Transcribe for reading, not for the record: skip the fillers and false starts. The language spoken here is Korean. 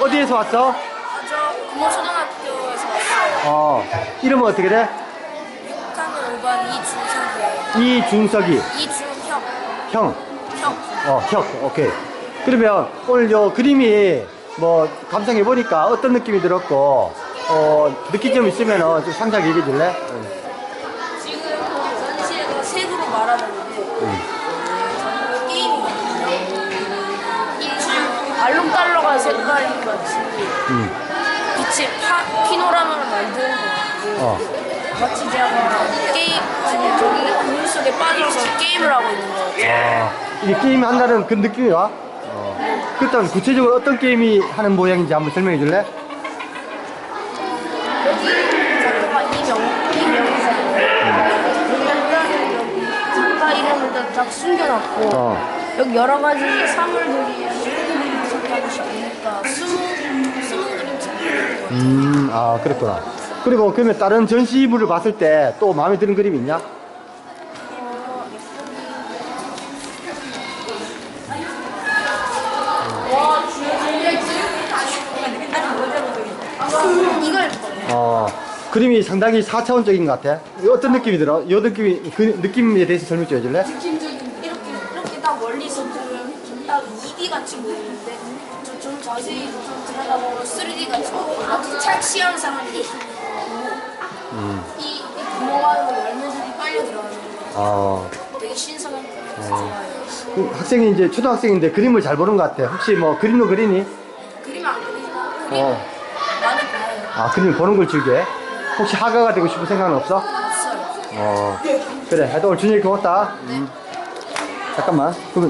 어디에서 왔어? 저 금호초등학교에서 왔어요. 이름은 어떻게 돼? 6학년 5반 이준석이에요. 이준석이. 이준혁. 형. 형. 형. 오케이. 그러면 오늘 요 그림이 뭐 감상해보니까 어떤 느낌이 들었고, 느낀 점 있으면 좀 상세하게 얘기해 줄래? 지금 전시회가 색으로 말하는데 게임이거든요. 이 알록달록한 색깔이 마치 빛의 피노라마를 만드는 것 같고 마치 제가 게임 저기 물 속에 빠져서 게임을 하고 있는 것 같아요. 이게 게임 한다는 그 느낌이 와? 그렇다면 구체적으로 어떤 게임이 하는 모양인지 한번 설명해 줄래? 여기 작가 이름을 딱 숨겨놨고 여기 여러 가지 사물들이 하고 싶으니까 숨은 그림처럼. 그랬구나. 그리고 그러면 다른 전시물을 봤을 때 또 마음에 드는 그림이 있냐? 이걸 그림이 상당히 4차원적인 것 같아. 어떤 느낌이 들어? 이 느낌이, 그 느낌에 대해서 설명 좀 해줄래? 이렇게 딱 멀리서 보면 딱 2D 같이 보이는데 좀 자세히 좀 들여다보면 3D 같이 보여요. 착시한 사람이 이 구멍안으로 열매들이 빨려 들어가는 거 되게 신선한 거 좋아요. 학생이 이제 초등학생인데 그림을 잘 보는 것 같아. 혹시 뭐 그림도 그리니? 그림 안 그리지만 그림 많이 봐요. 그림을 보는 걸 즐겨? 혹시 화가가 되고 싶은 생각은 없어? 없어요. 그래. 하여튼 오늘 준혁이 고맙다. 잠깐만. 그러면